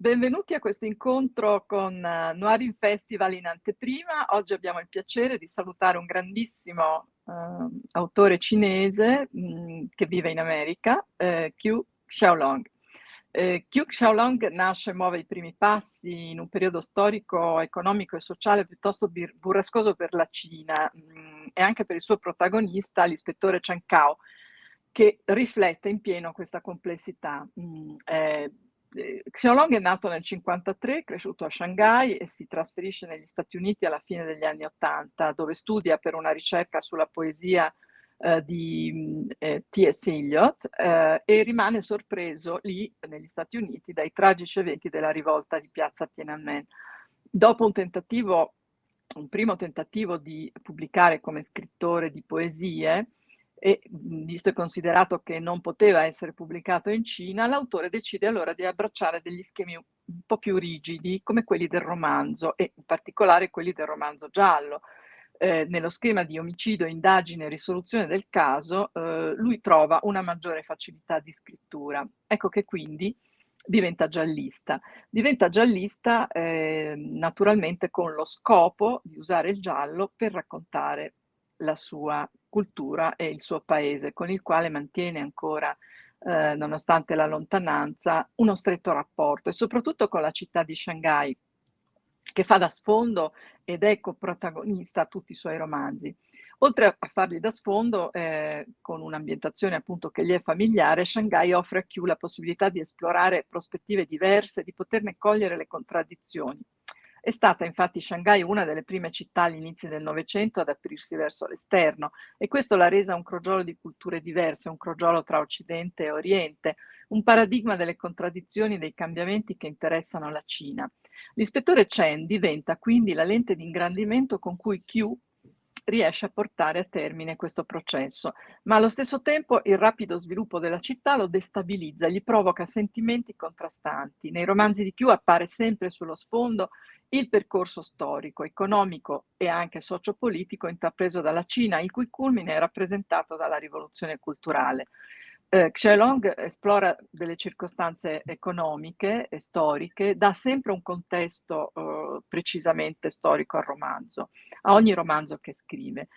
benvenuti a questo incontro con Noir Festival in anteprima. Oggi abbiamo il piacere di salutare un grandissimo autore cinese che vive in America, Qiu Xiaolong. Qiu Xiaolong nasce e muove i primi passi in un periodo storico, economico e sociale piuttosto burrascoso per la Cina e anche per il suo protagonista, l'ispettore Chen Cao, che riflette in pieno questa complessità. Xiaolong è nato nel 1953, cresciuto a Shanghai e si trasferisce negli Stati Uniti alla fine degli anni '80, dove studia per una ricerca sulla poesia di T.S. Eliot e rimane sorpreso lì, negli Stati Uniti, dai tragici eventi della rivolta di piazza Tiananmen. Dopo un primo tentativo di pubblicare come scrittore di poesie, e visto e considerato che non poteva essere pubblicato in Cina, l'autore decide allora di abbracciare degli schemi un po' più rigidi, come quelli del romanzo, e in particolare quelli del romanzo giallo. Nello schema di omicidio, indagine e risoluzione del caso, lui trova una maggiore facilità di scrittura. Ecco che quindi diventa giallista. Diventa giallista naturalmente con lo scopo di usare il giallo per raccontare la sua cultura e il suo paese, con il quale mantiene ancora, nonostante la lontananza, uno stretto rapporto, e soprattutto con la città di Shanghai, che fa da sfondo ed è coprotagonista a tutti i suoi romanzi. Oltre a farli da sfondo, con un'ambientazione appunto che gli è familiare, Shanghai offre a Qiu la possibilità di esplorare prospettive diverse, di poterne cogliere le contraddizioni. È stata infatti Shanghai una delle prime città all'inizio del Novecento ad aprirsi verso l'esterno, e questo l'ha resa un crogiolo di culture diverse, un crogiolo tra Occidente e Oriente, un paradigma delle contraddizioni e dei cambiamenti che interessano la Cina. L'ispettore Chen diventa quindi la lente di ingrandimento con cui Qiu riesce a portare a termine questo processo, ma allo stesso tempo il rapido sviluppo della città lo destabilizza, gli provoca sentimenti contrastanti. Nei romanzi di Qiu appare sempre sullo sfondo il percorso storico, economico e anche sociopolitico intrapreso dalla Cina, il cui culmine è rappresentato dalla rivoluzione culturale. Xiaolong esplora delle circostanze economiche e storiche, dà sempre un contesto precisamente storico al romanzo, a ogni romanzo che scrive.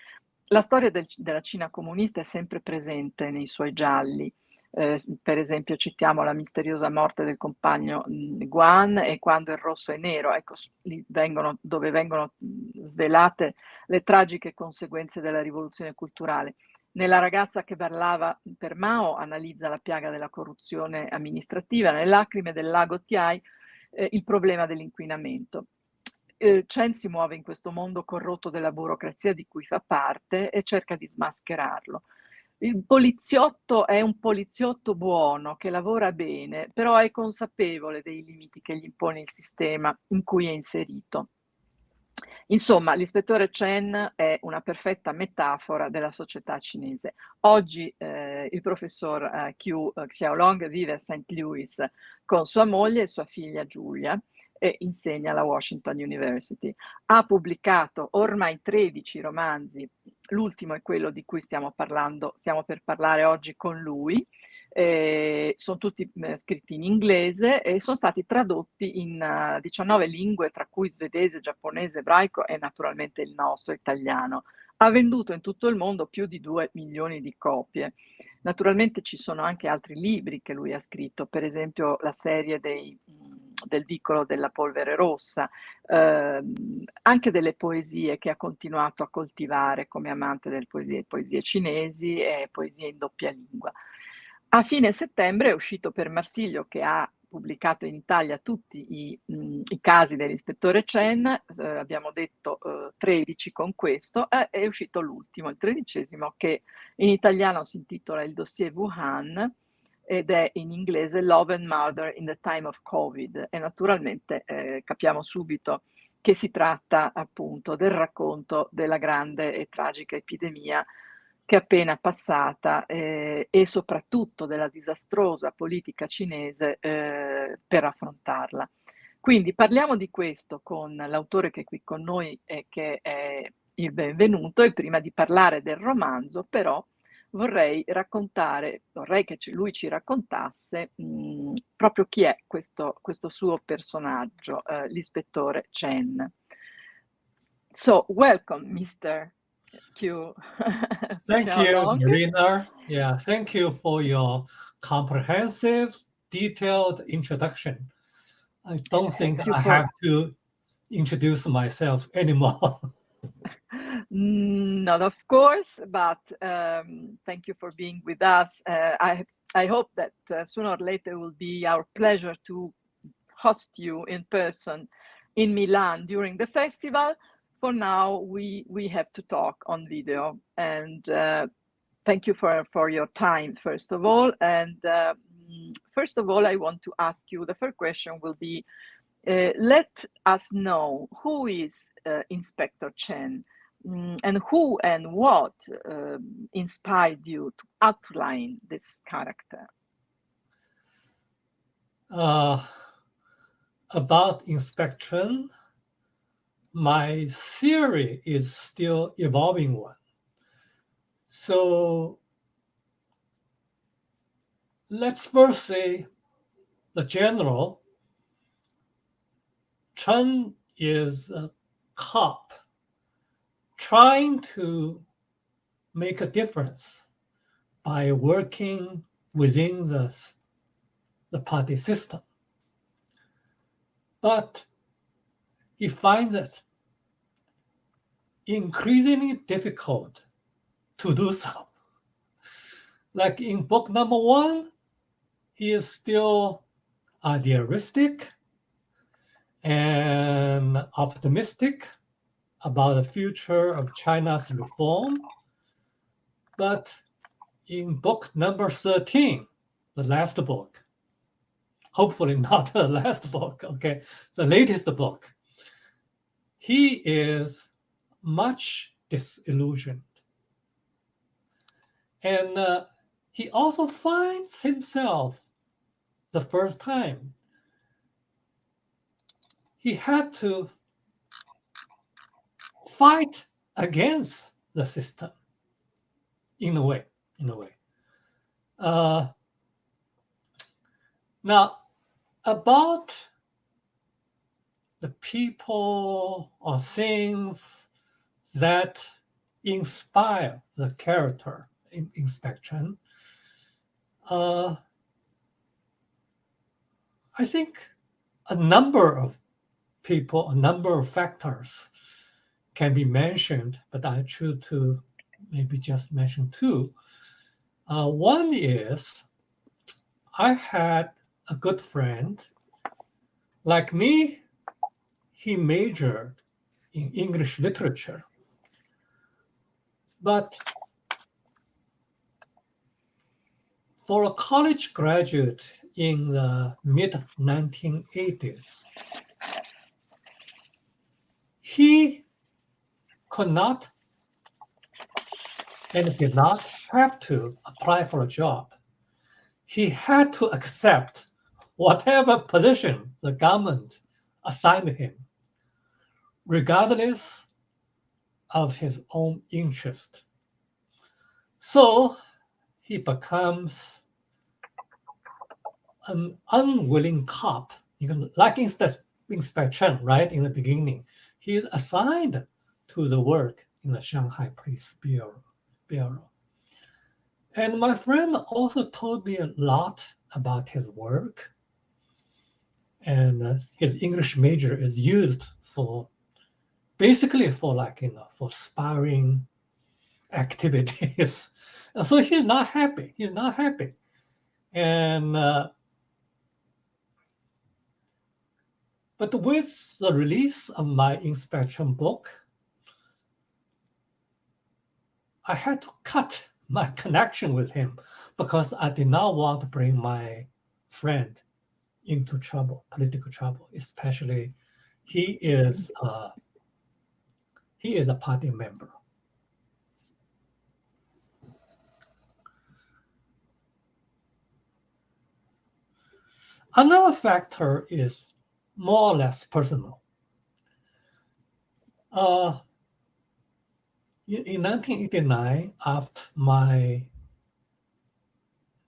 La storia della Cina comunista è sempre presente nei suoi gialli. Per esempio citiamo la misteriosa morte del compagno Guan e Quando il rosso è nero, ecco, dove vengono svelate le tragiche conseguenze della rivoluzione culturale. Nella ragazza che ballava per Mao analizza la piaga della corruzione amministrativa, nelle lacrime del lago Tiai il problema dell'inquinamento. Chen si muove in questo mondo corrotto della burocrazia di cui fa parte e cerca di smascherarlo. Il poliziotto è un poliziotto buono che lavora bene, però è consapevole dei limiti che gli impone il sistema in cui è inserito. Insomma, l'ispettore Chen è una perfetta metafora della società cinese. Oggi il professor Qiu Xiaolong vive a St. Louis con sua moglie e sua figlia Giulia e insegna alla Washington University. Ha pubblicato ormai 13 romanzi, l'ultimo è quello di cui stiamo per parlare oggi con lui. Sono tutti scritti in inglese e sono stati tradotti in 19 lingue, tra cui svedese, giapponese, ebraico e naturalmente il nostro italiano. Ha venduto in tutto il mondo più di 2 milioni di copie. Naturalmente ci sono anche altri libri che lui ha scritto, per esempio la serie del vicolo della polvere rossa, anche delle poesie che ha continuato a coltivare come amante delle poesie cinesi e poesie in doppia lingua. A fine settembre è uscito per Marsilio, che ha pubblicato in Italia tutti i casi dell'ispettore Chen, abbiamo detto 13 con questo, è uscito l'ultimo, il tredicesimo, che in italiano si intitola Il dossier Wuhan ed è in inglese Love and Murder in the Time of Covid, e naturalmente capiamo subito che si tratta appunto del racconto della grande e tragica epidemia che è appena passata e soprattutto della disastrosa politica cinese per affrontarla. Quindi parliamo di questo con l'autore che è qui con noi e che è il benvenuto, e prima di parlare del romanzo però vorrei che lui ci raccontasse proprio chi è questo suo personaggio, l'ispettore Chen. So, welcome, Mr. Qiu Thank you, Xiaolong. Marina. Yeah, thank you for your comprehensive, detailed introduction. I don't think Thank you I for have to introduce myself anymore. Not of course, but thank you for being with us. I hope that sooner or later it will be our pleasure to host you in person in Milan during the festival. For now, we have to talk on video, and thank you for your time, first of all. And first of all, I want to ask you, the first question will be, let us know who is Inspector Chen, and who and what inspired you to outline this character. About inspection, my theory is still evolving one. So let's first say the general. Chen is a cop trying to make a difference by working within the party system. But he finds it increasingly difficult to do so. Like in book number 1, he is still idealistic and optimistic about the future of China's reform. But in book number 13, the last book, hopefully not the last book, okay, the latest book, he is much disillusioned. And he also finds himself the first time he had to fight against the system in a way. Now, about the people or things that inspire the character in inspection, I think a number of people, a number of factors can be mentioned, but I choose to maybe just mention 2. One is I had a good friend. Like me, he majored in English literature. But for a college graduate in the mid-1980s, he could not and did not have to apply for a job. He had to accept whatever position the government assigned him, regardless of his own interest. So he becomes an unwilling cop, like Inspector Chen, right in the beginning. He is assigned to the work in the Shanghai Police Bureau. And my friend also told me a lot about his work. And his English major is used for basically for sparring activities. So he's not happy. And but with the release of my inspection book, I had to cut my connection with him because I did not want to bring my friend into trouble, political trouble, especially he is a party member. Another factor is more or less personal. In 1989, after my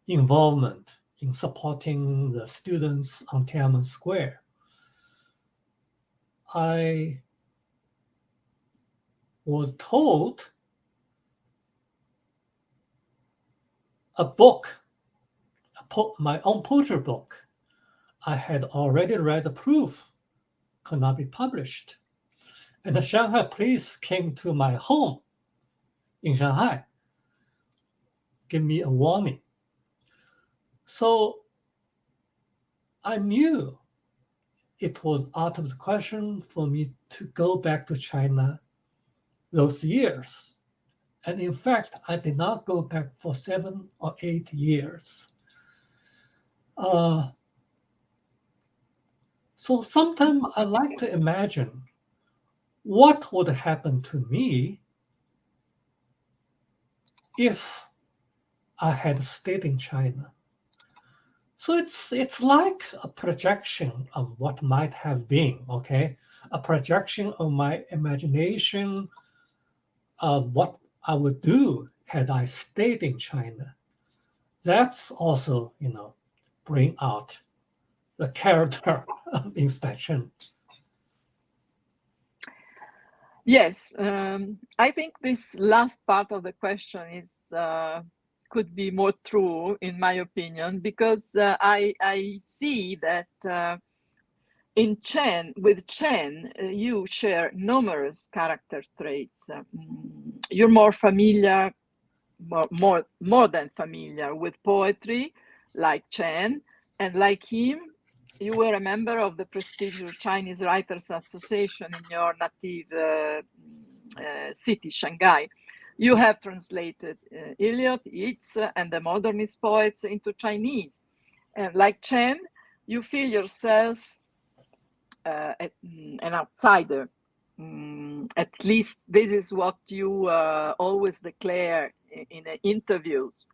involvement in supporting the students on Tiananmen Square, I was told a book, my own poetry book, I had already read the proof could not be published. And the Shanghai police came to my home in Shanghai, give me a warning. So I knew it was out of the question for me to go back to China those years. And in fact, I did not go back for 7 or 8 years. So sometimes I like to imagine what would happen to me if I had stayed in China. So it's like a projection of what might have been, okay? A projection of my imagination of what I would do had I stayed in China. That's also, bring out the character of inspection. Yes, I think this last part of the question is could be more true, in my opinion, because I see that with Chen, you share numerous character traits. You're more familiar, more than familiar with poetry, like Chen, and like him, you were a member of the prestigious Chinese Writers Association in your native city, Shanghai. You have translated Eliot, Yeats, and the modernist poets into Chinese. And like Chen, you feel yourself an outsider. At least this is what you always declare in interviews.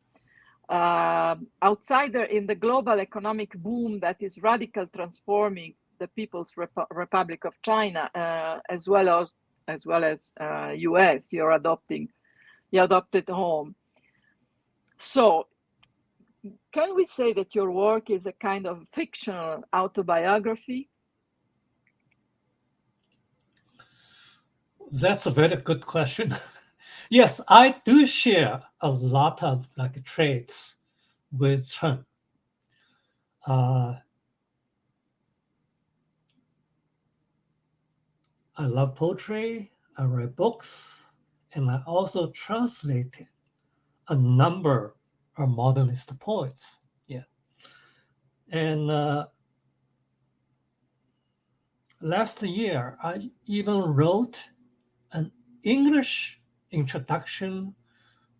Outsider in the global economic boom that is radically transforming the People's Republic of China, as well as US. You adopted home. So, can we say that your work is a kind of fictional autobiography? That's a very good question. Yes, I do share a lot of traits with Chen. I love poetry, I write books, and I also translated a number of modernist poets. Yeah. And last year, I even wrote an English introduction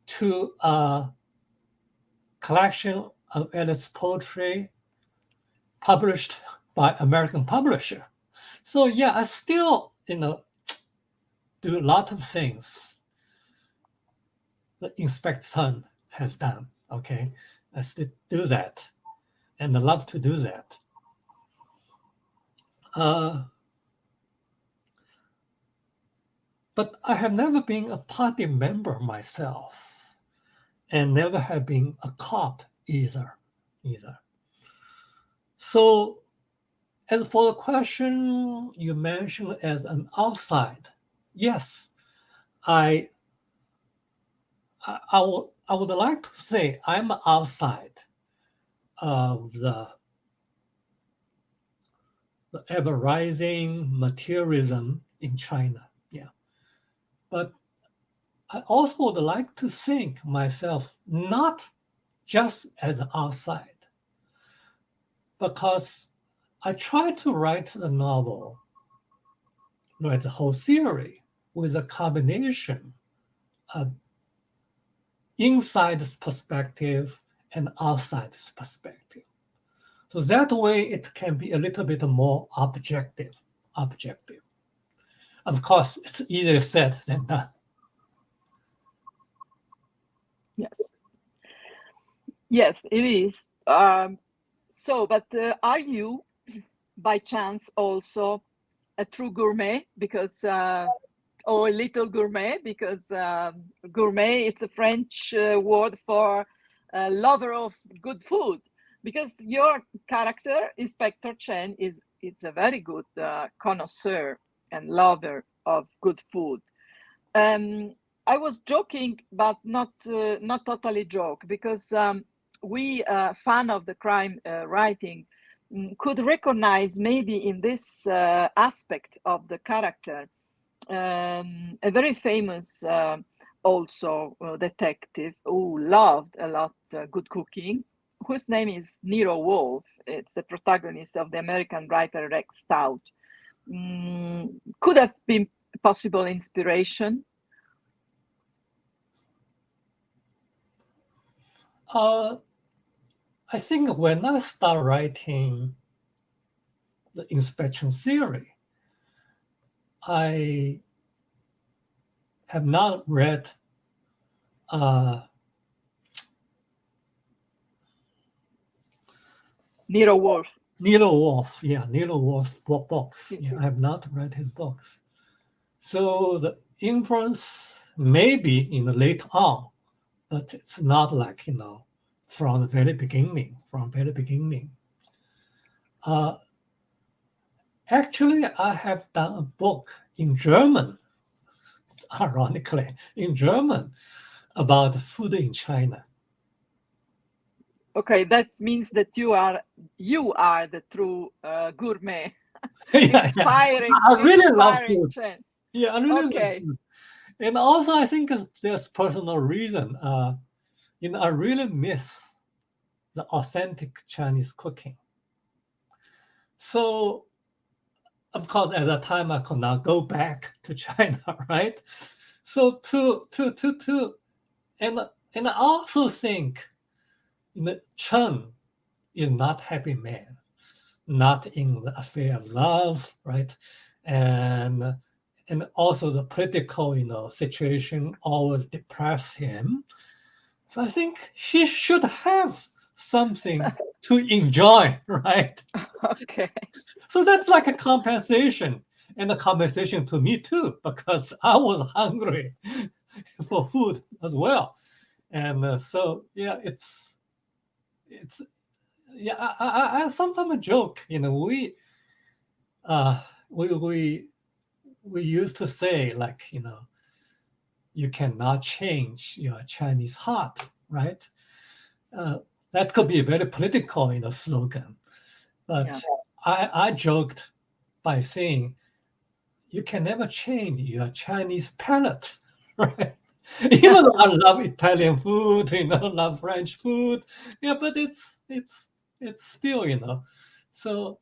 to a collection of Eliot's poetry published by American publisher. So yeah, I still, do a lot of things that Inspector Chen has done, okay? I still do that, and I love to do that. But I have never been a party member myself, and never have been a cop either. So, as for the question you mentioned as an outside, yes, I would like to say I'm outside of the ever-rising materialism in China. Yeah. But I also would like to think myself not just as an outside, because I try to write a novel, write the whole series with a combination of inside perspective and outside perspective. So that way it can be a little bit more objective. Of course, it's easier said than done. Yes, it is. But are you, by chance, also a true gourmet? Because, or a little gourmet? Because gourmet, it's a French word for a lover of good food. because your character, Inspector Chen, it's a very good connoisseur and lover of good food. I was joking, but not totally joke, because we, fan of the crime writing, could recognize maybe in this aspect of the character a very famous also detective who loved a lot good cooking, whose name is Nero Wolfe. It's the protagonist of the American writer Rex Stout. Could have been possible inspiration. I think when I start writing the inspection theory, I have not read Nero Wolfe. Nero Wolfe's books. Yeah, I have not read his books. So the influence maybe later on, but it's not like, from the very beginning, Actually, I have done a book in German, it's ironically, in German, about food in China. Okay, that means that you are the true gourmet. Inspiring. I really love food. Chen. Yeah, I really love food. And also, I think there's personal reason. I really miss the authentic Chinese cooking. So, of course, at that time, I could not go back to China, right? So and I also think Chen is not happy man, not in the affair of love, right? And also the political, situation always depress him. So I think he should have something to enjoy, right? Okay. So that's like a compensation, and a compensation to me too, because I was hungry for food as well. And so, yeah, it's yeah. I sometimes joke, we used to say, like, you cannot change your Chinese heart, right? That could be a very political, slogan. But I joked by saying, you can never change your Chinese palate, right? Even though I love Italian food, love French food, yeah, but it's still, so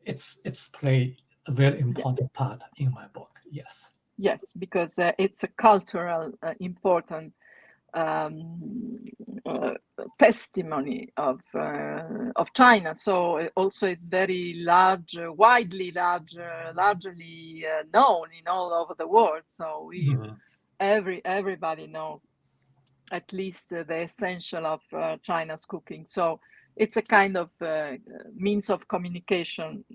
it's played a very important part in my book. Yes. Yes, because it's a cultural important testimony of China. So also it's very large, largely known in all over the world. So everybody knows at least the essential of China's cooking. So it's a kind of means of communication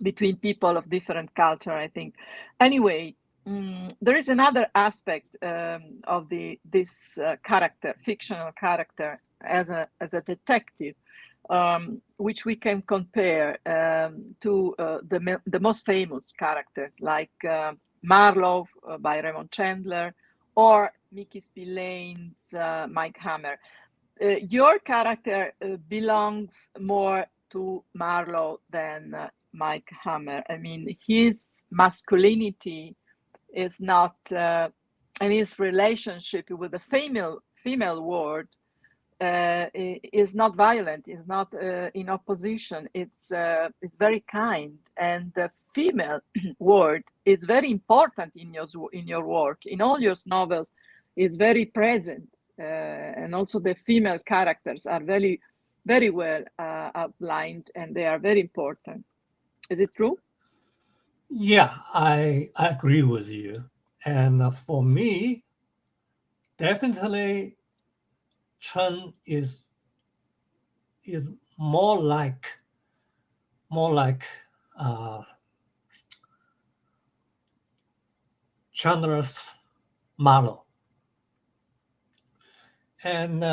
between people of different culture, I think. Anyway, there is another aspect of this character, fictional character, as a detective, which we can compare to the most famous characters, like Marlowe by Raymond Chandler, or Mickey Spillane's Mike Hammer. Your character belongs more to Marlowe than Mike Hammer. I mean, his masculinity is not, and his relationship with the female world is not violent. Is not in opposition. It's very kind, and the female world is very important in your work. In all your novels, is very present, and also the female characters are very, very well outlined, and they are very important. Is it true? Yeah, I agree with you. And for me, definitely Chen is more like Chandler's Marlowe. And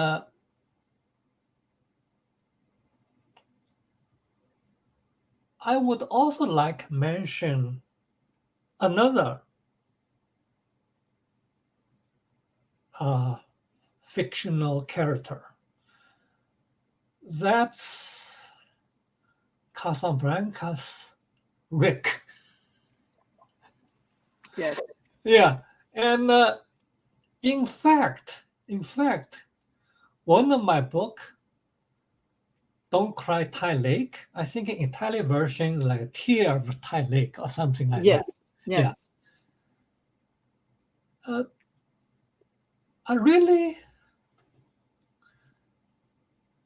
I would also like mention another fictional character. That's Casablanca's Rick. Yes. Yeah, and in fact, one of my book, Don't Cry Thai Lake, I think in Italian version like Tear of Thai Lake or something like that. Yes. Yes. Yeah. I really,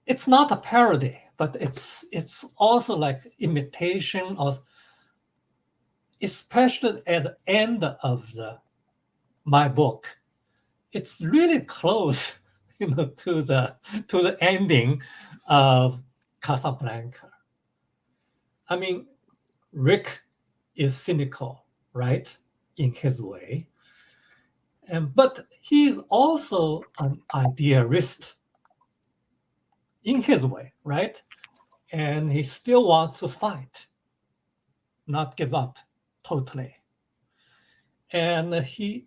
it's not a parody, but it's also like imitation of, especially at the end of my book. It's really close, to the ending of Casablanca. I mean, Rick is cynical, right, in his way, but he's also an idealist in his way, right? And he still wants to fight, not give up totally. And he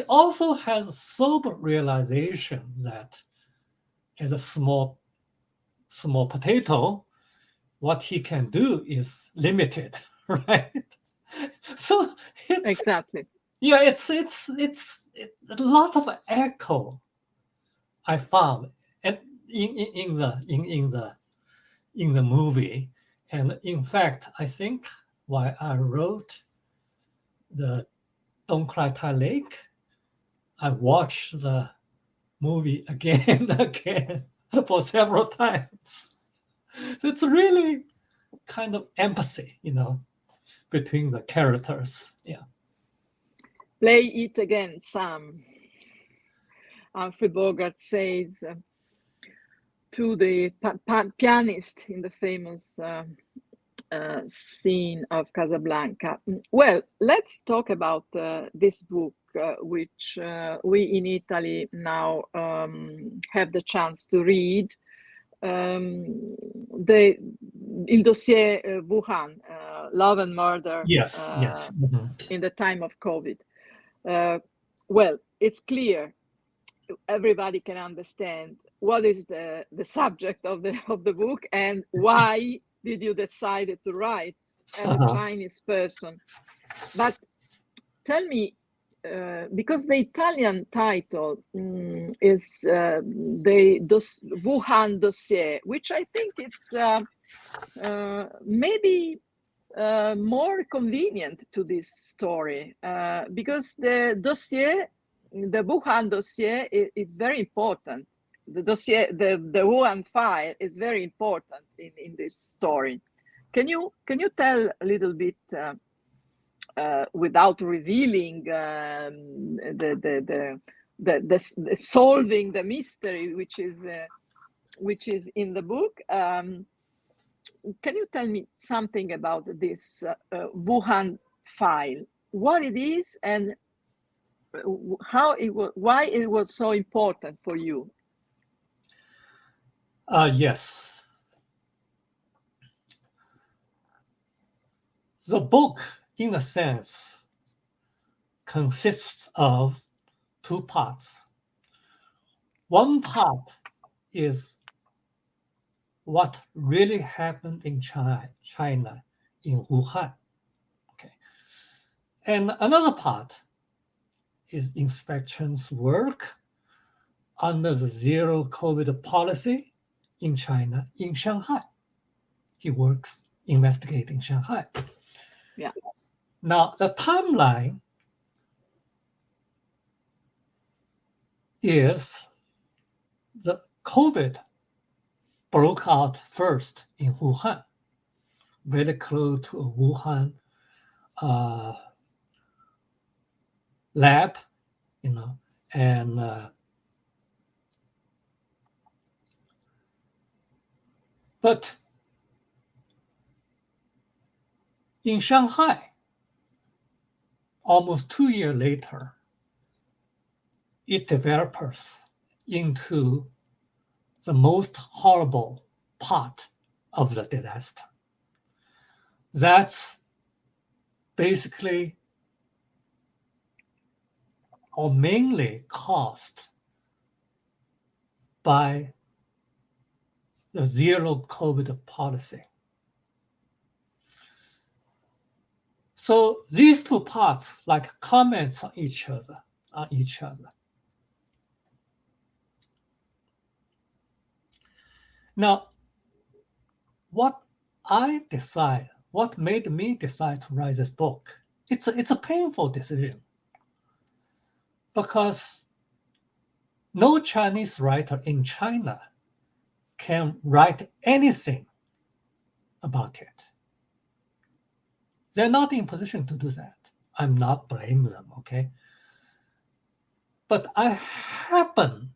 also has a sober realization that as a small potato, what he can do is limited, right? So Exactly. it's a lot of echo I found and in the movie. And in fact, I think why I wrote the Don't Cry Thai Lake, I watched the movie again and again for several times. So it's really kind of empathy, between the characters. Yeah. Play it again, Sam. Humphrey Bogart says to the pianist in the famous scene of Casablanca. Well, let's talk about this book, which we in Italy now have the chance to read. Il dossier Wuhan, Love and Murder. Yes. Mm-hmm. In the time of COVID. Well, it's clear. Everybody can understand what is the subject of the book and why did you decide to write as a Chinese person. But tell me, because the Italian title is the Wuhan dossier, which I think it's maybe more convenient to this story because the dossier, the Wuhan dossier, is very important. The dossier, the Wuhan file, is very important in this story. Can you tell a little bit without revealing the solving the mystery which is in the book? Can you tell me something about this Wuhan file? What it is and how it was, why it was so important for you? Yes. The book, in a sense, consists of two parts. One part is what really happened in China in Wuhan. Okay. And another part is inspection's work under the zero COVID policy in China, in Shanghai. He works investigating Shanghai. Yeah. Now, the timeline is the COVID broke out first in Wuhan, very close to a Wuhan lab, and but in Shanghai, almost 2 years later, it develops into the most horrible part of the disaster. that's basically or mainly caused by the zero COVID policy. So these two parts like comments on each other. Now, what made me decide to write this book, it's a painful decision because no Chinese writer in China can write anything about it. They're not in position to do that. I'm not blaming them, okay? But I happen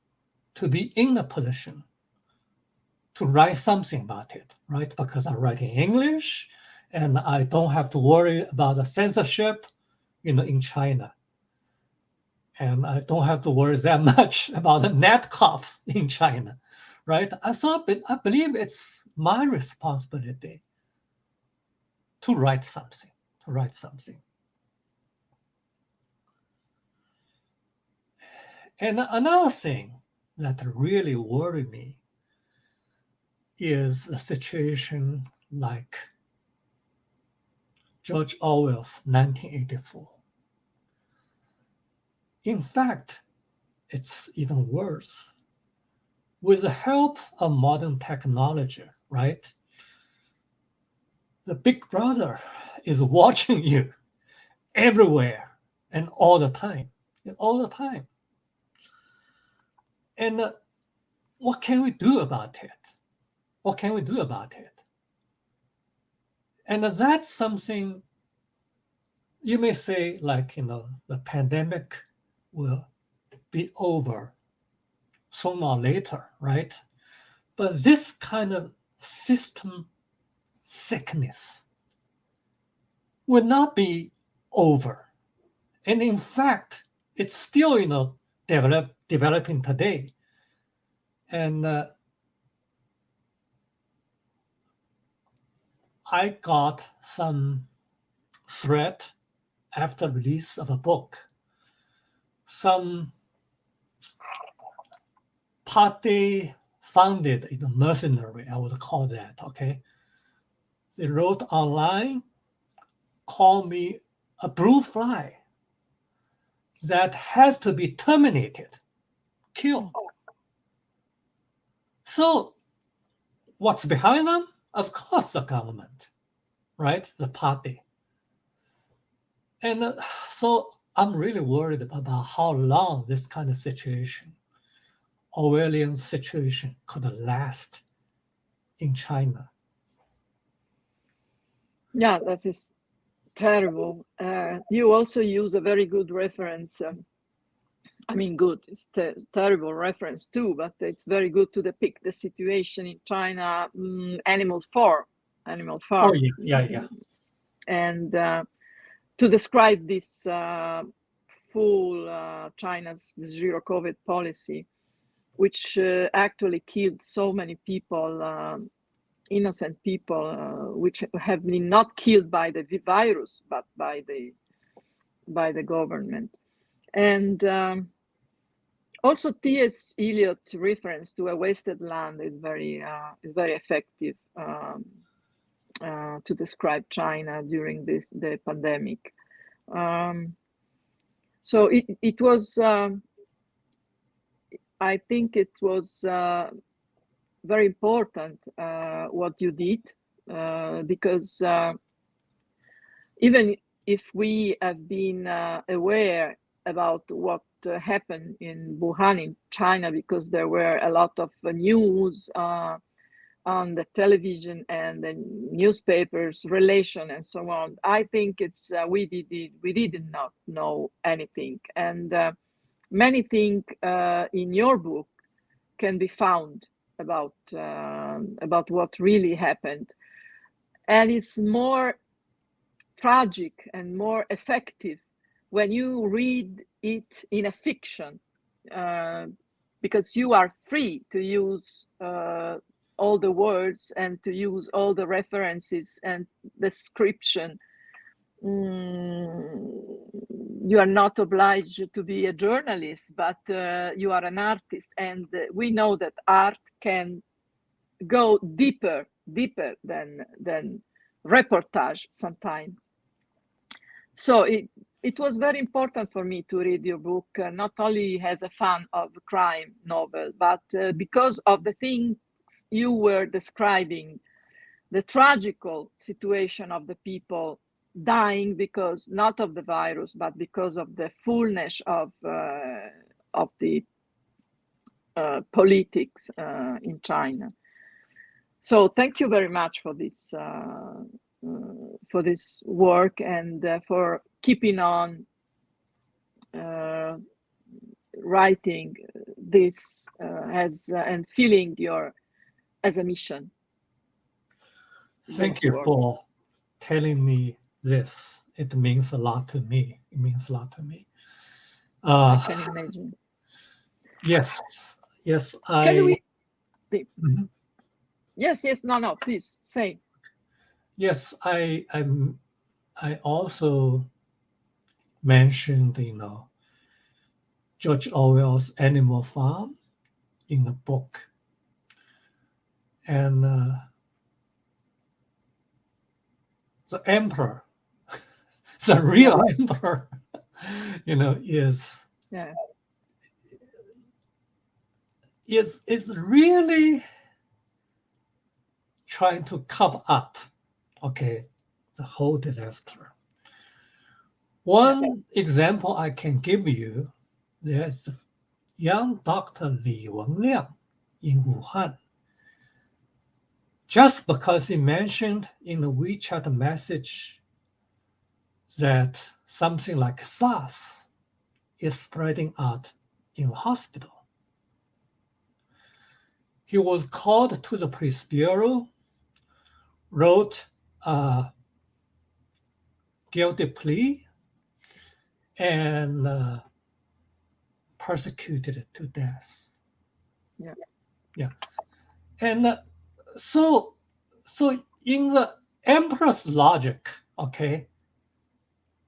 to be in a position to write something about it, right? Because I write in English and I don't have to worry about the censorship, in China. And I don't have to worry that much about the net cops in China, right? I believe it's my responsibility to write something. And another thing that really worried me is a situation like George Orwell's 1984. In fact, it's even worse. With the help of modern technology, right? The big brother is watching you everywhere and all the time. And what can we do about it? And that's something you may say, like, the pandemic will be over sooner or later, right? But this kind of system sickness will not be over. And in fact, it's still, developing today. And I got some threat after release of a book. Some party-funded, mercenary, I would call that, okay? They wrote online, called me a blue fly that has to be terminated, killed. So what's behind them? Of course, the government, right? The party. And so I'm really worried about how long this kind of situation, Orwellian situation, could last in China. Yeah, that is terrible. You also use a very good reference. Good, it's terrible reference too, but it's very good to depict the situation in China. Animal Farm. Oh, yeah. And to describe this full China's zero COVID policy, which actually killed so many people, innocent people, which have been not killed by the virus, but by the government. And also T.S. Eliot's reference to a wasted land is very effective to describe China during the pandemic. So it was, I think it was very important what you did, because even if we have been aware about what happened in Wuhan in China, because there were a lot of news on the television and the newspapers, relation and so on, I think it's we did not know anything, and many things in your book can be found about what really happened, and it's more tragic and more effective when you read it in a fiction, because you are free to use all the words and to use all the references and description. You are not obliged to be a journalist, but you are an artist, and we know that art can go deeper than reportage sometimes. So it was very important for me to read your book, not only as a fan of crime novel, but because of the things you were describing, the tragical situation of the people dying because not of the virus, but because of the fullness of the politics in China. So thank you very much for this work and for keeping on writing this and feeling your as a mission. Thank you for telling me this. It means a lot to me. It means a lot to me. I can imagine. Yes. Can we? Yes. No. Please say. Yes, I also mentioned, George Orwell's Animal Farm in the book, and the emperor, the real emperor, is really trying to cover up, the whole disaster. One example I can give you, there's young Dr. Li Wenliang in Wuhan. Just because he mentioned in the WeChat message that something like SARS is spreading out in the hospital, he was called to the police bureau, wrote a guilty plea, and persecuted to death. Yeah. And so in the emperor's logic,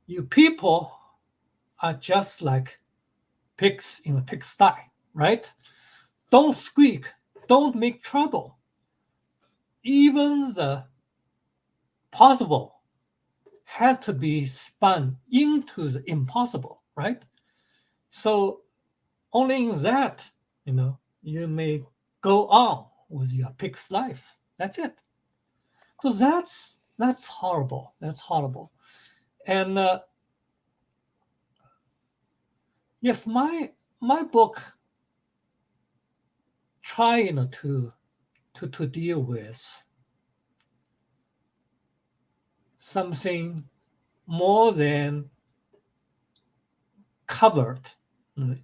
you people are just like pigs in a pigsty, right? Don't squeak, don't make trouble. Even the possible has to be spun into the impossible, right? So only in that, you may go on with your pig's life. That's it. So that's horrible. That's horrible. And yes, my book trying to deal with something more than covered in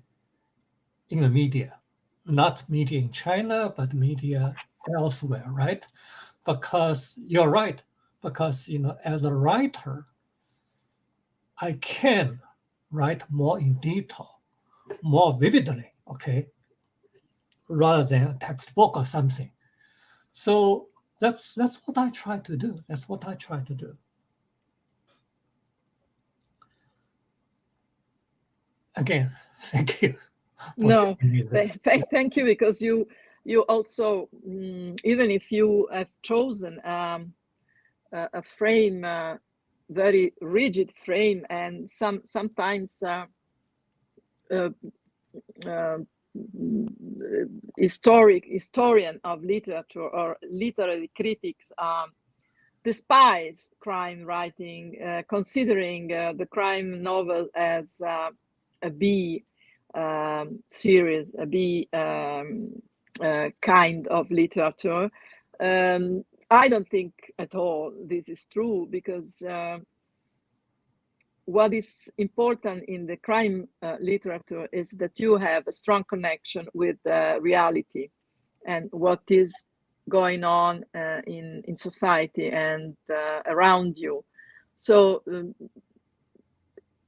the media, not media in China, but media elsewhere, right? Because you're right, because as a writer, I can write more in detail, more vividly, rather than a textbook or something. So that's what I try to do. That's what I try to do. Again, thank you. No, thank you, because you also, even if you have chosen a frame, very rigid frame, and sometimes historian of literature or literary critics despise crime writing, considering the crime novel as a B series, a B kind of literature. I don't think at all this is true, because what is important in the crime literature is that you have a strong connection with reality and what is going on in society and around you. So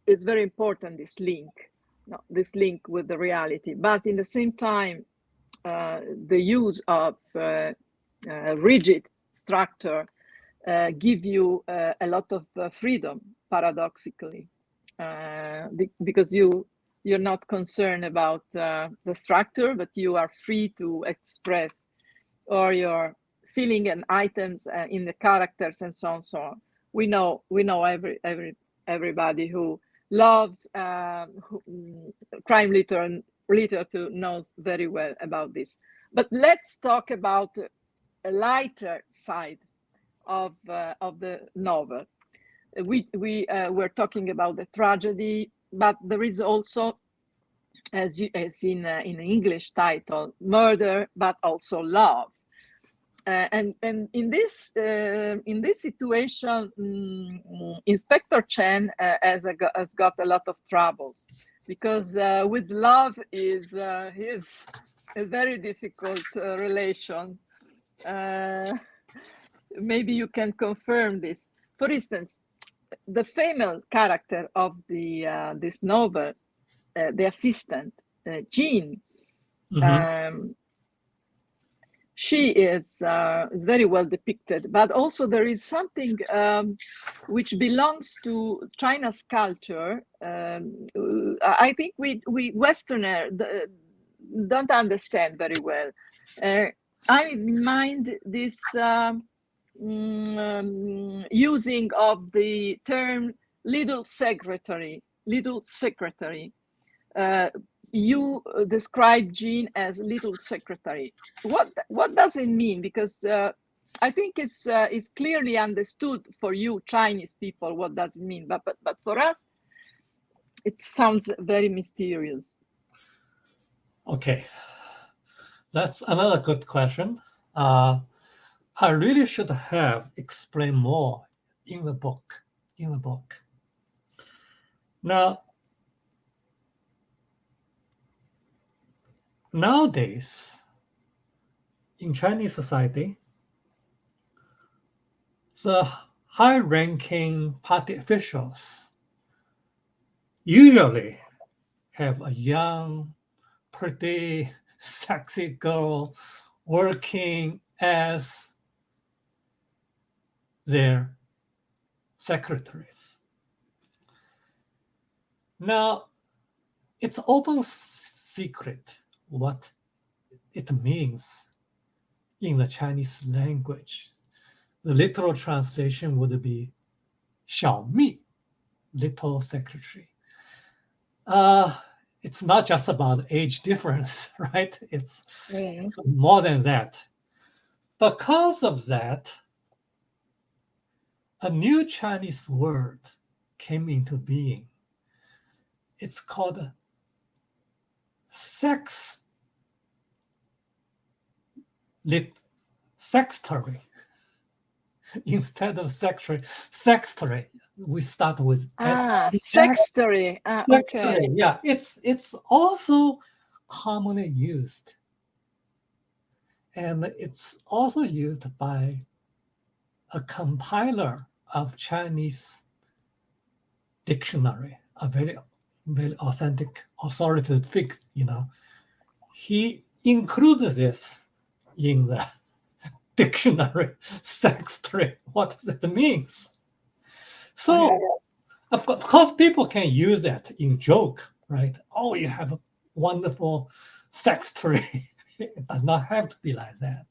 it's very important, this link with the reality. But in the same time, the use of rigid structure give you a lot of freedom, paradoxically, because you're not concerned about the structure, but you are free to express or your feeling and items in the characters and so on, so on. We know everybody who loves crime literature knows very well about this. But let's talk about a lighter side of the novel. We're talking about the tragedy, but there is also, as in the English title, murder, but also love. And in this situation, Inspector Chen has got a lot of troubles, because with love is a very difficult relation. Maybe you can confirm this. For instance, the female character of this novel, the assistant, Jean, she is very well depicted, but also there is something which belongs to China's culture. I think we Westerner don't understand very well. I mind this using of the term little secretary. You describe Jean as little secretary. What does it mean? Because I think it's clearly understood for you Chinese people what does it mean, but for us it sounds very mysterious. Okay, that's another good question. I really should have explained more in the book. Now, nowadays, in Chinese society, the high-ranking party officials usually have a young, pretty, sexy girl working as their secretaries. Now, it's open secret what it means in the Chinese language. The literal translation would be 小秘, little secretary. It's not just about age difference, right? It's more than that. Because of that, a new Chinese word came into being. It's called sextary. Instead of secretary, sextary. We start with sextary. Sextary. Yeah, it's also commonly used, and it's also used by a compiler of Chinese dictionary, a very, very authentic, authoritative figure. He included this in the dictionary. Sextary. What does it mean? So, of course, people can use that in joke, right? Oh, you have a wonderful sextary. It does not have to be like that.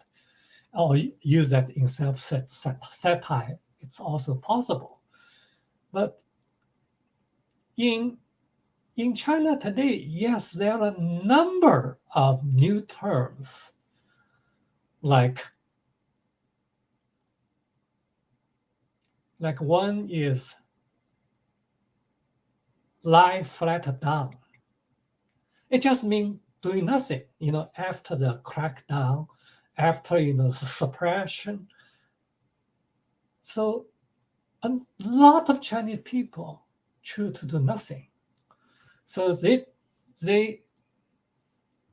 Or use that in self-satire. It's also possible. But in China today, yes, there are a number of new terms, like one is lie flat down. It just means doing nothing, after the crackdown, after, suppression. So a lot of Chinese people choose to do nothing. So they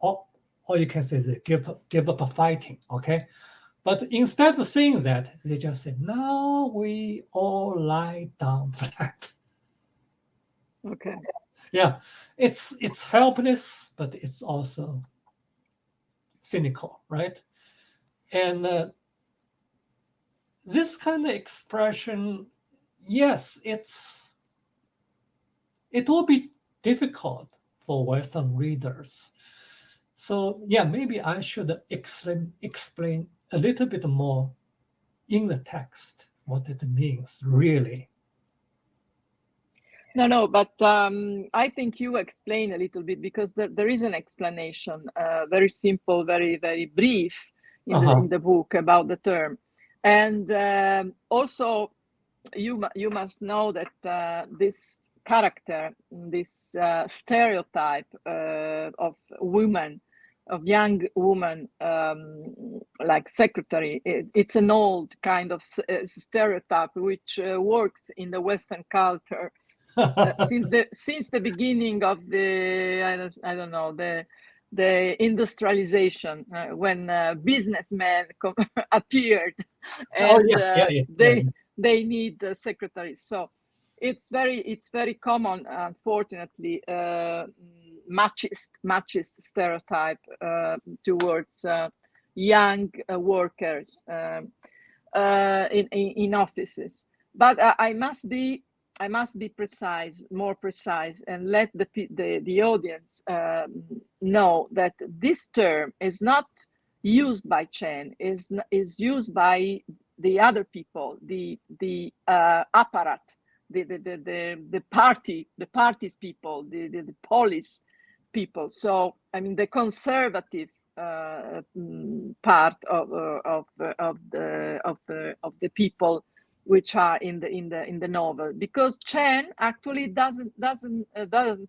or you can say they give up fighting, okay? But instead of saying that, they just say, no, we all lie down flat. Okay. Yeah, it's helpless, but it's also cynical, right? And this kind of expression, yes, it will be difficult for Western readers. So yeah, maybe I should explain a little bit more in the text what it means really. No, but I think you explain a little bit, because there is an explanation, very simple, very, very brief in the book about the term. And also, you must know that this character, this stereotype of women, of young woman, like secretary, it's an old kind of stereotype which works in the Western culture since the beginning of the I don't know, the industrialization, when businessmen appeared, and they need secretaries. So it's very common, unfortunately, machist stereotype towards young workers in offices. But I must be more precise, and let the audience know that this term is not used by Chen, is used by the other people, the apparat, the party's people, the police people. So I mean, the conservative part of the people which are in the novel, because Chen actually doesn't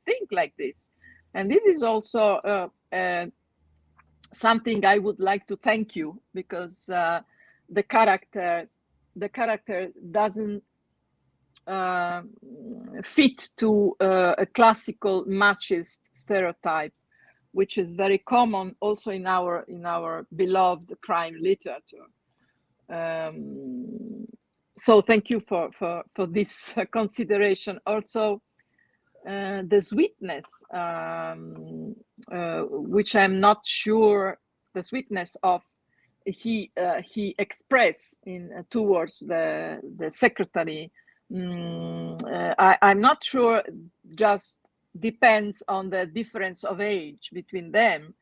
think like this. And this is also something I would like to thank you, because the character doesn't fit to a classical machist stereotype, which is very common also in our beloved crime literature. So thank you for this consideration. Also, the sweetness, which I'm not sure, the sweetness of he expressed towards the secretary. I'm not sure. Just depends on the difference of age between them.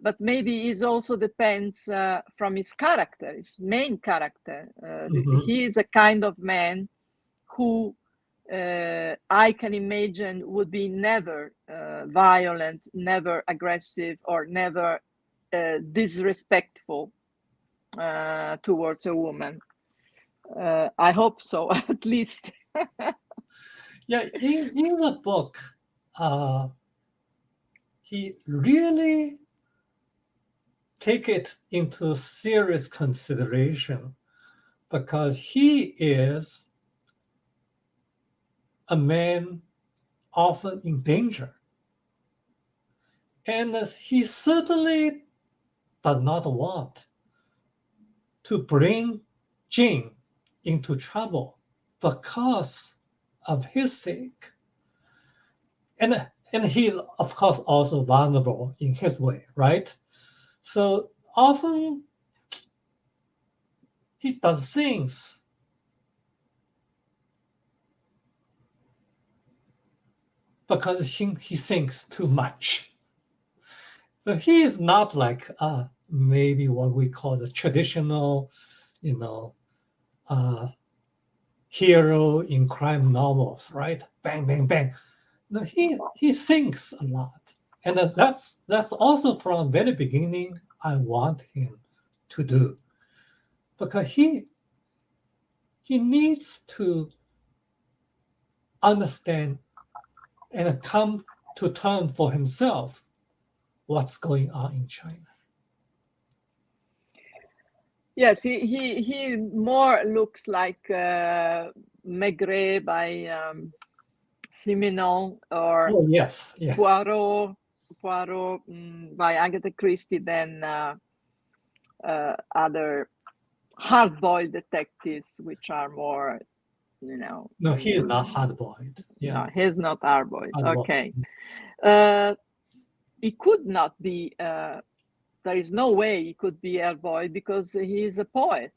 But maybe it also depends from his character, his main character. He is a kind of man who I can imagine would be never violent, never aggressive, or never disrespectful towards a woman. I hope so, at least. Yeah, in the book, he really take it into serious consideration, because he is a man often in danger. And he certainly does not want to bring Jing into trouble because of his sake. And he's, of course, also vulnerable in his way, right? So often he does things because he thinks too much. So he is not like maybe what we call the traditional, hero in crime novels, right? Bang, bang, bang. No, he thinks a lot, and that's also from the very beginning I want him to do, because he needs to understand and come to terms for himself what's going on in China. Yes, he more looks like Maigret by Simenon, or yes. Poirot by Agatha Christie than other hard-boiled detectives, which are more, No, he is not hard-boiled. Yeah. No, he's not hard-boiled. Okay. He could not be. There is no way he could be hard-boiled, because he is a poet.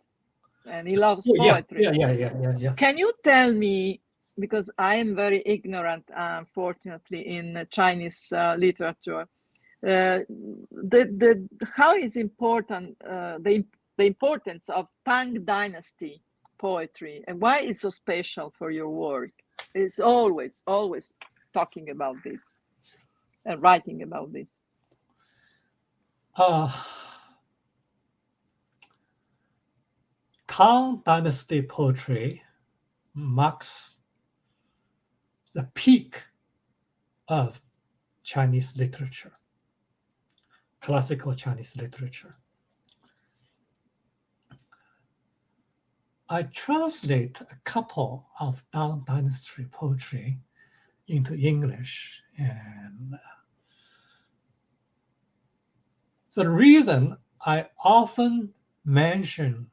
and he loves Oh, poetry. Yeah. Can you tell me, because I am very ignorant, unfortunately, in Chinese literature, how is important the importance of Tang Dynasty poetry, and why it's so special for your work? It's always talking about this and writing about this. Tang Dynasty poetry marks the peak of Chinese literature, classical Chinese literature. I translate a couple of Tang Dynasty poetry into English, and the reason I often mention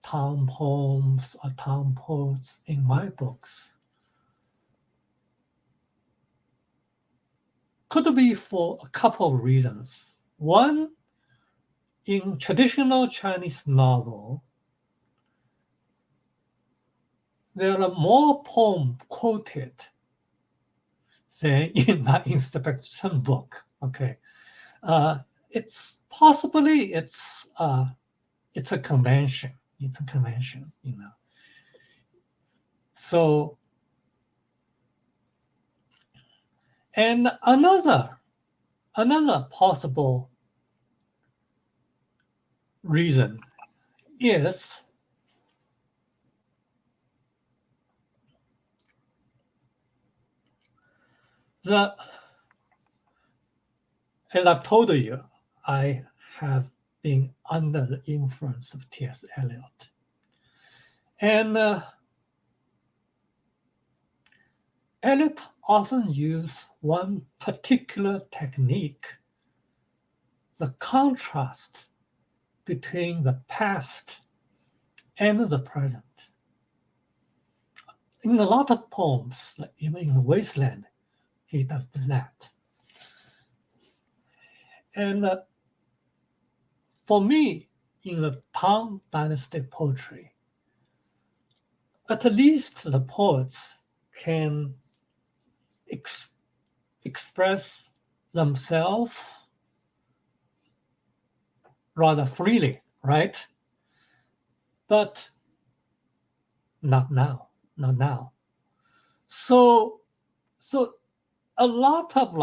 Tang poems or Tang poets in my books could be for a couple of reasons. One, in traditional Chinese novel, there are more poems quoted than in my inspection book. Okay, it's possibly it's a convention. It's a convention, you know. So, and another possible reason is that, as I've told you, I have been under the influence of T.S. Eliot. And Eliot often used one particular technique, the contrast between the past and the present. In a lot of poems, like even in The Wasteland, he does that. And for me, in the Tang Dynasty poetry, at least the poets can express themselves rather freely, right? But not now. So a lot of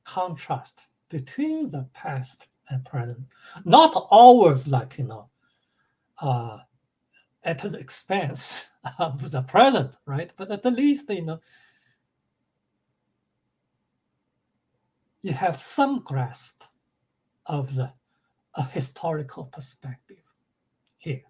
contrast between the past and present. Not always at the expense of the present, right? But at the least, you have some grasp of a historical perspective here.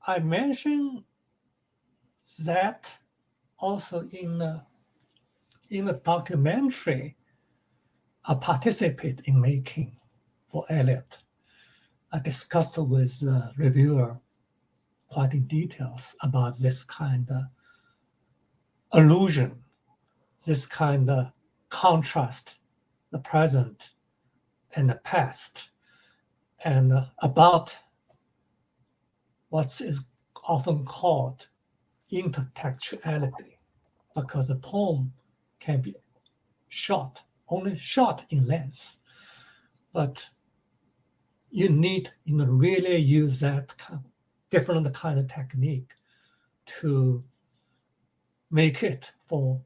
I mentioned that also in a documentary I participate in making for Eliot. I discussed with the reviewer quite in details about this kind of allusion, this kind of contrast, the present and the past, and about what is often called intertextuality, because the poem can be only short in length, but you need really use that different kind of technique to make it for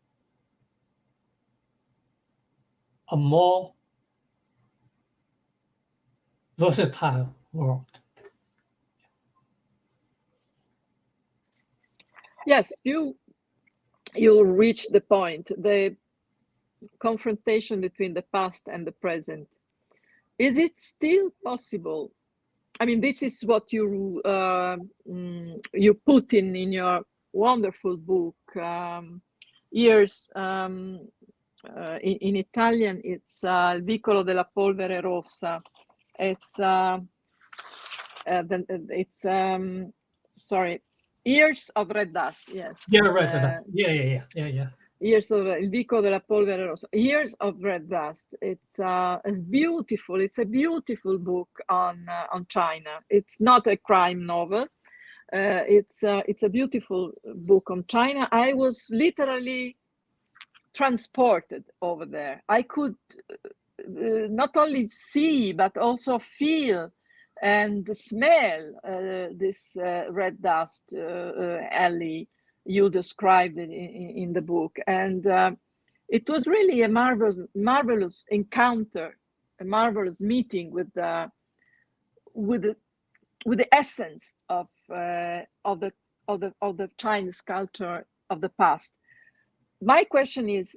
a more versatile world. Yes, you reach the point, the confrontation between the past and the present. Is it still possible? I mean, this is what you put in your wonderful book, years. In Italian, it's Il vicolo della polvere rossa. Sorry, Years of Red Dust. Yes. Yeah, red dust. Yeah. Years of Il Vico della Polvere Rossa, Years of Red Dust. It's beautiful. It's a beautiful book on China. It's not a crime novel. It's a beautiful book on China. I was literally transported over there. I could not only see but also feel and smell this red dust alley you described in the book, and it was really a marvelous encounter, a marvelous meeting with the essence of the Chinese culture of the past. My question is,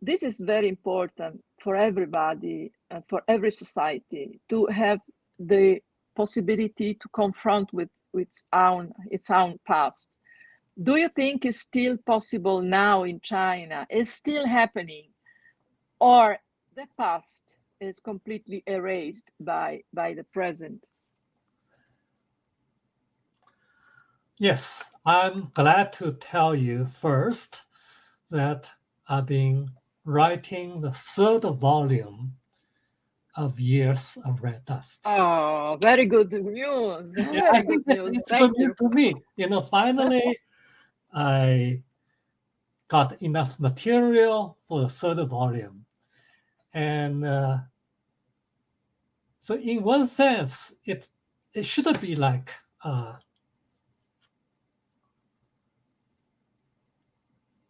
this is very important for everybody and for every society to have the possibility to confront with its own past. Do you think it's still possible now in China? Is still happening, or the past is completely erased by the present? Yes, I'm glad to tell you first that I've been writing the third volume of Years of Red Dust. Oh, very good news. Yeah, Very I good think news. it's Thank good you. news to me. Finally, I got enough material for the third volume. And so in one sense, it should be like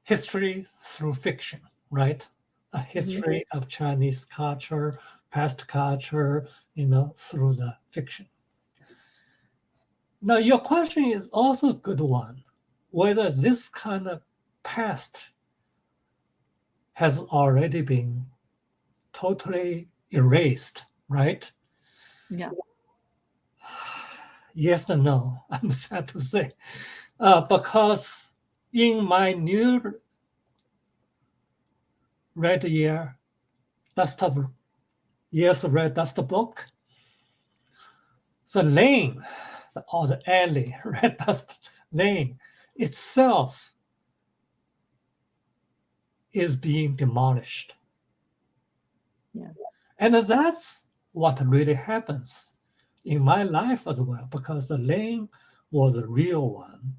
history through fiction, right? A history of Chinese culture, past culture, through the fiction. Now, your question is also a good one, whether this kind of past has already been totally erased, right? Yeah. Yes and no, I'm sad to say. Because in my new Red Year Dust of Years of Red Dust book, the lane, or the alley, Red Dust Lane itself is being demolished. Yeah. And that's what really happens in my life as well, because the lane was a real one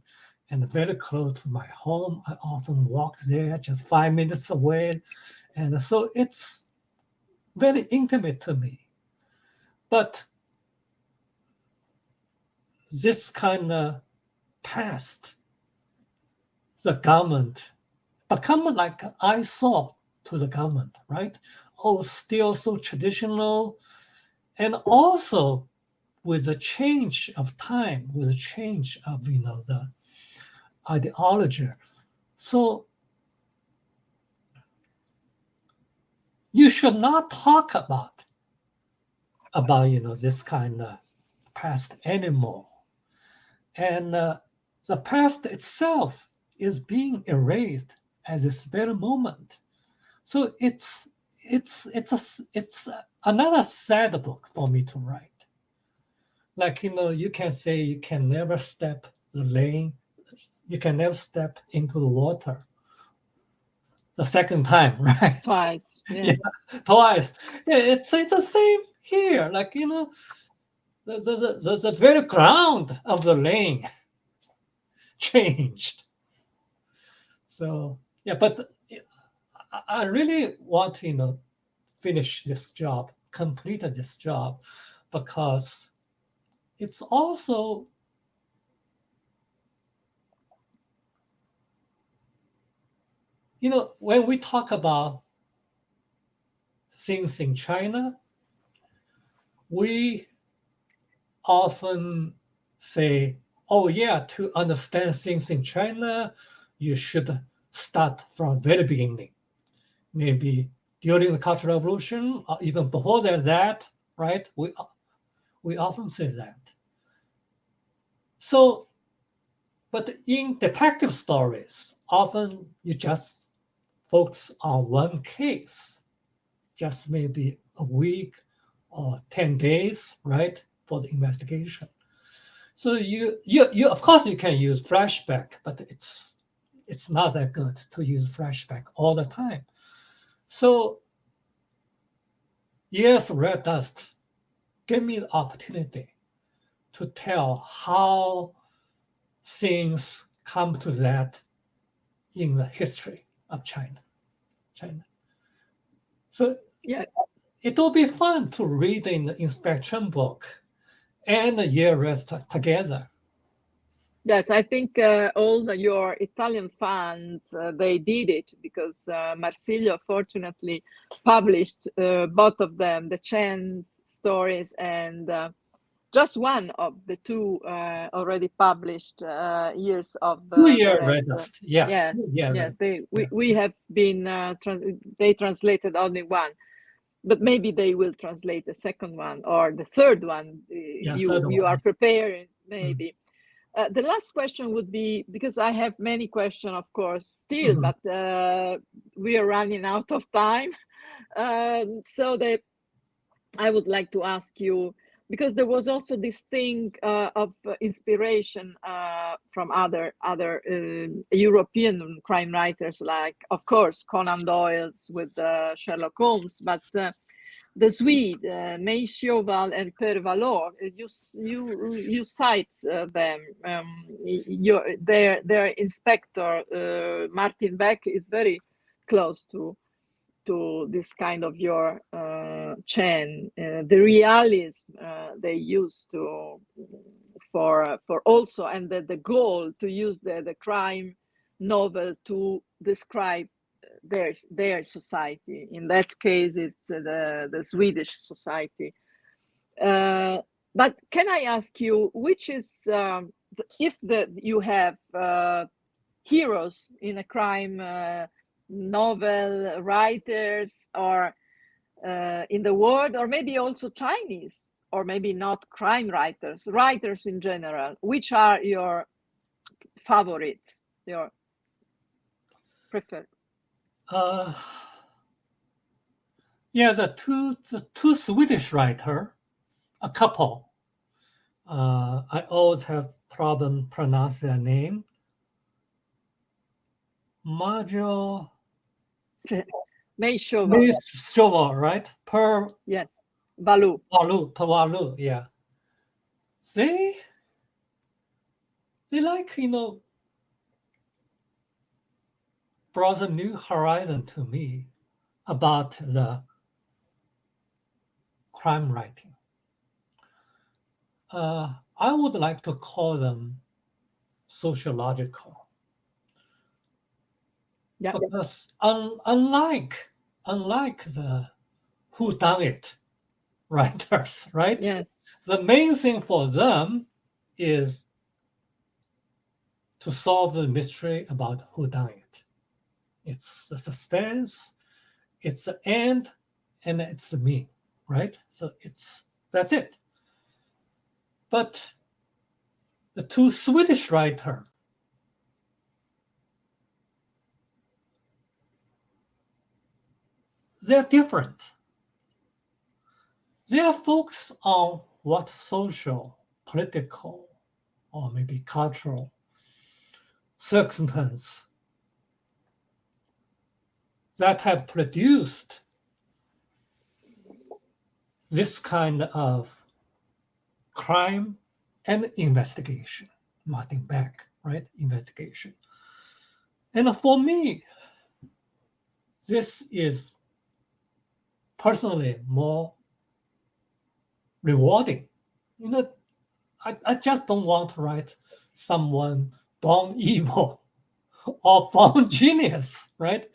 and very close to my home. I often walk there just 5 minutes away. And so it's very intimate to me. But this kind of past, the government become like an eyesore to the government, right? Oh, still so traditional. And also with the change of time, with the change of, the ideology. So you should not talk about this kind of past anymore. And the past itself is being erased at this very moment. So it's another sad book for me to write. Like, you can say you can never step the lane, you can never step into the water the second time, right? Twice. Yes. Yeah, twice. Yeah, it's the same here. Like, the very ground of the lane changed. So yeah, but I really want to finish this job, complete this job, because it's also when we talk about things in China, we often say, oh yeah, to understand things in China, you should start from very beginning. Maybe during the Cultural Revolution, or even before that, right? We often say that. So, but in detective stories, often you just focus on one case, just maybe a week or 10 days, right, for the investigation. So you of course you can use flashback, but it's it's not that good to use flashback all the time. So Years of Red Dust gave me the opportunity to tell how things come to that in the history of China. So Yeah. it will be fun to read in the inspection book and the year rest together. Yes, I think all your Italian fans, they did it because Marsilio fortunately published both of them, the Chen stories and just one of the two already published years of 2 year the Red rest. Dust, yeah. Yes, 2 year yes, Red we have been, they translated only one. But maybe they will translate the second one or the third one. You are preparing, maybe. The last question would be, because I have many questions, of course, still, but we are running out of time. So I would like to ask you, because there was also this thing of inspiration from other European crime writers, like, of course, Conan Doyle's with Sherlock Holmes, but the Swede, May Sjöwall and Per Valor, you cite them. Their inspector, Martin Beck, is very close to this kind of your Chen, the realism they used to for also, and the goal to use the crime novel to describe their society. In that case, it's the Swedish society. But can I ask you, which is if you have heroes in a crime novel, writers, or in the world, or maybe also Chinese, or maybe not crime writers in general, which are your favorites, your preferred? Yeah, the two Swedish writer, a couple. I always have problem pronouncing their name. Majo May Sjöwall, right? Yes, Valu, yeah. They like, brought a new horizon to me about the crime writing. I would like to call them sociological. yeah, because unlike the whodunit writers, right? yeah, The main thing for them is to solve the mystery about whodunit. It's the suspense, it's the end, and it's the mean, right? So that's it. But the two Swedish writers, they're different. They are focused on what social, political, or maybe cultural circumstances that have produced this kind of crime and investigation. Martin Beck, right? Investigation. And for me, this is personally more rewarding. I just don't want to write someone born evil or born genius, right?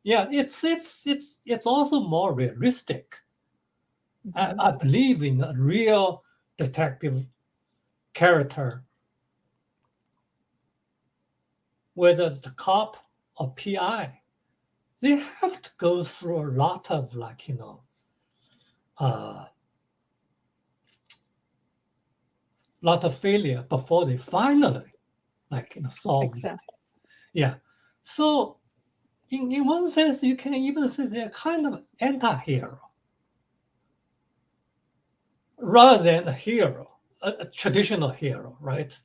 It's also more realistic. I believe in a real detective character, whether it's the cop or PI. They have to go through a lot of lot of failure before they finally solve it. Yeah. So in one sense, you can even say they're kind of anti-hero rather than a hero, a traditional hero, right?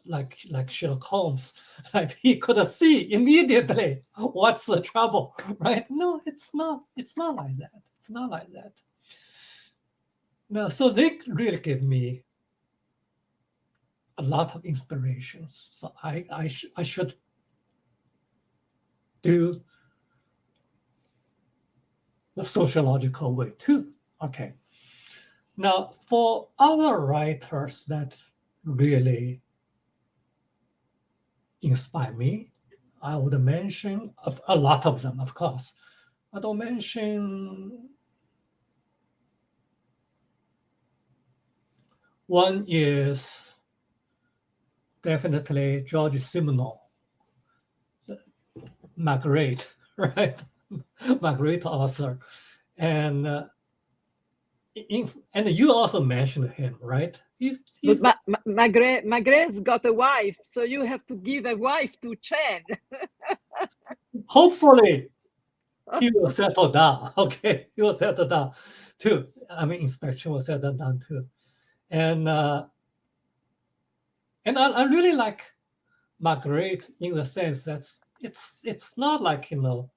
like Sherlock Holmes, like he could see immediately what's the trouble, right? No, it's not like that. It's not like that. No, so they really give me a lot of inspirations. So I should do the sociological way too. Okay. Now, for other writers that really inspire me, I would mention a lot of them, of course. I don't mention one is definitely George Simenon, Margaret, right? Margaret author. And and you also mentioned him, right? But Magret's got a wife, so you have to give a wife to Chen. Hopefully, he will settle down. Okay, he will settle down too. I mean, inspection will settle down too. And I really like Margaret in the sense that it's not like, you know,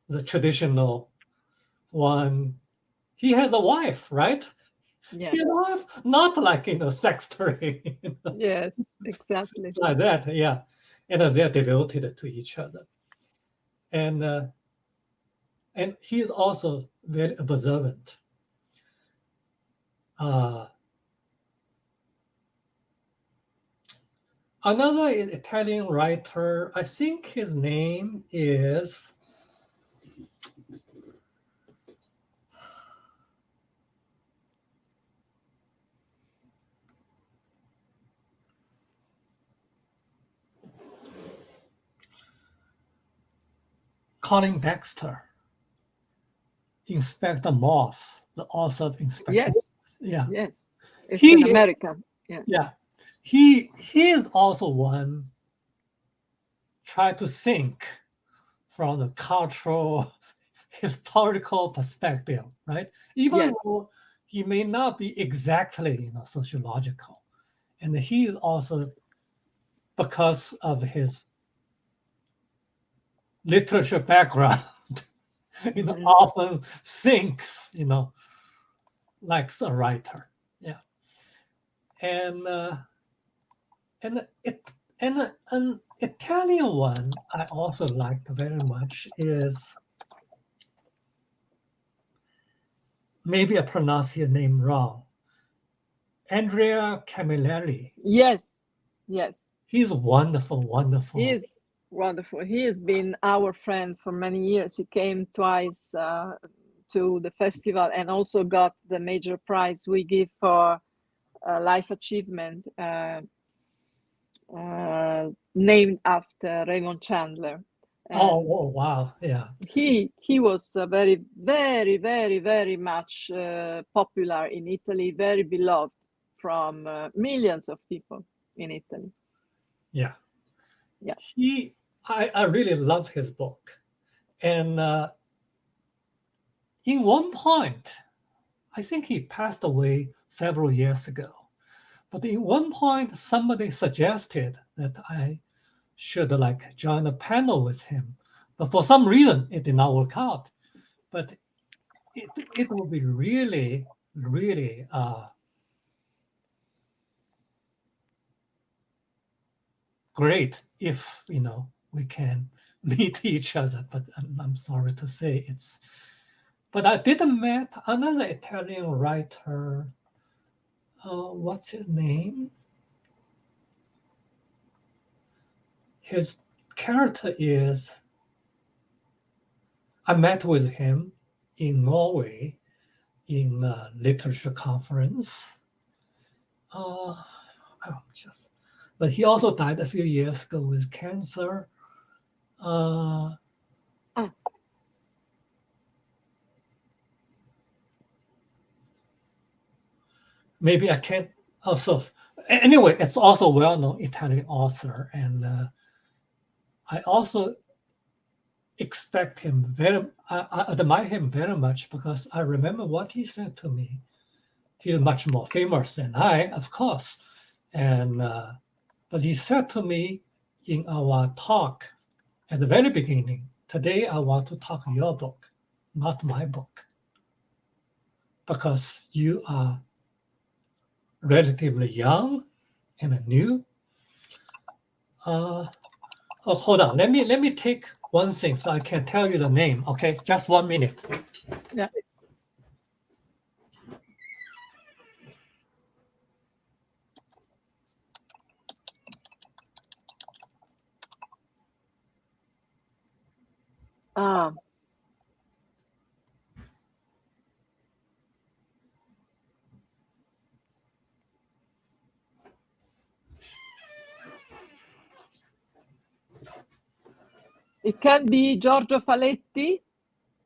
the traditional one. He has a wife, right? Yeah. He has a wife, not like, you know, sextory. You know? Yes, exactly. It's like that, yeah. And they're devoted to each other. And he is also very observant. Another Italian writer, I think his name is Colin Dexter, Inspector Morse, the author of Inspector. Yes. Yeah. Yes. It's an American. Yeah. Yeah. He is also one try to think from the cultural, historical perspective, right? Even though he may not be exactly, you know, sociological. And he is also, because of his literature background, you know, often thinks, you know, like a writer. Yeah. And an Italian one I also liked very much is, maybe I pronounce your name wrong, Andrea Camilleri. Yes. Yes. He's wonderful, wonderful. He is wonderful. He has been our friend for many years. He came twice to the festival and also got the major prize we give for life achievement, named after Raymond Chandler. Oh, wow. Yeah. He was very, very, very, very much popular in Italy, very beloved from millions of people in Italy. Yeah. Yeah. I really love his book. And in one point, I think he passed away several years ago. But in one point, somebody suggested that I should like join a panel with him. But for some reason, it did not work out. But it would be really, really great if, you know, we can meet each other. But I'm sorry to say it's. But I did meet another Italian writer. What's his name? His character is. I met with him in Norway in a literature conference. But he also died a few years ago with cancer. Maybe I can't also. Anyway, it's also a well-known Italian author, and I also expect him I admire him very much because I remember what he said to me. He's much more famous than I, of course, And but he said to me in our talk at the very beginning, today I want to talk your book, not my book, because you are relatively young and new. Oh, hold on. Let me take one thing so I can tell you the name. Okay, just 1 minute. Yeah. Ah. It can be Giorgio Faletti.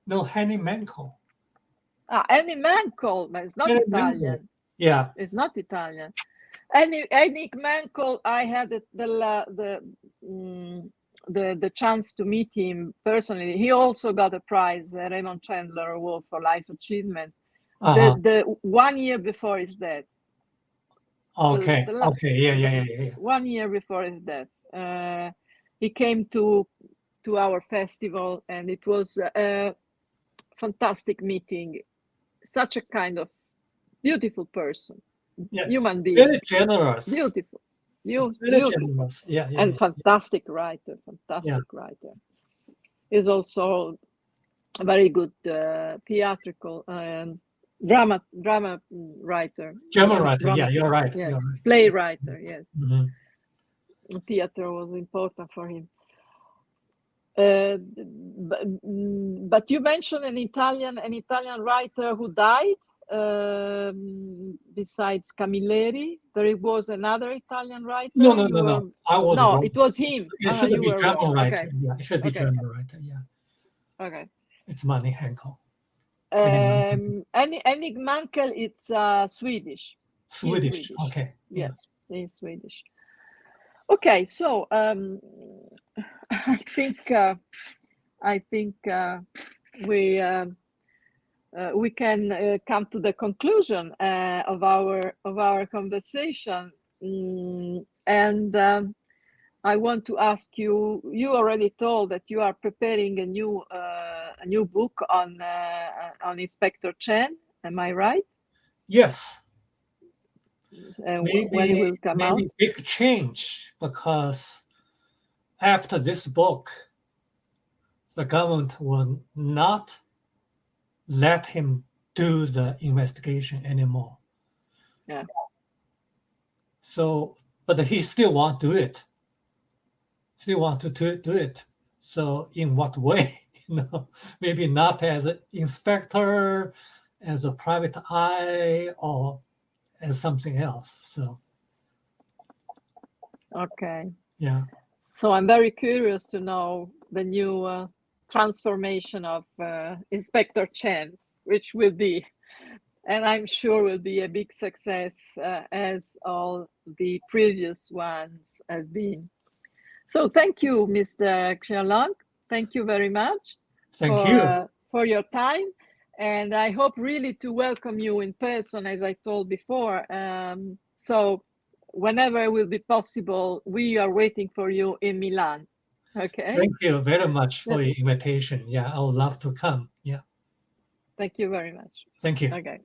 No, Henny Mankel. Ah, Annie Mankel, but it's not Henny Italian. Mankel. Yeah. It's not Italian. Annie Mankel, I had the chance to meet him personally. He also got a prize, the Raymond Chandler Award for Life Achievement, the 1 year before his death. Okay. Okay. Yeah. 1 year before his death, he came to our festival, and it was a fantastic meeting. Such a kind of beautiful person, human being, very generous, beautiful. Generous. Yeah, and fantastic writer. Is also a very good theatrical drama writer. Drama writer. Yeah, you're right. Yes. You're right. Playwriter. Yes. Mm-hmm. Theater was important for him. But you mentioned an Italian writer who died. Besides Camilleri, there was another Italian writer. No. I was wrong. It was him. It should be German writer. Okay. Yeah, it should be German writer. Yeah. Okay. It's Manny Henkel. Henning Mankel, it's Swedish. Swedish. Okay. Yes, he's Swedish. Okay, so I think we can come to the conclusion of our conversation, and I want to ask you. You already told that you are preparing a new book on Inspector Chen. Am I right? Yes. When it will come out? Big change, because after this book, the government will not let him do the investigation anymore. Yeah. So, but he still want to do it. Still want to do it. So, in what way? Maybe not as an inspector, as a private eye, or as something else. So. Okay. Yeah. So I'm very curious to know the new transformation of Inspector Chen, which will be, and I'm sure will be, a big success, as all the previous ones have been. So thank you, Mr. Qiaolong. Thank you very much. Thank you for your time, and I hope really to welcome you in person, as I told before. So whenever it will be possible, we are waiting for you in Milan. Okay. Thank you very much for your invitation. Yeah, I would love to come. Yeah. Thank you very much. Thank you. Okay.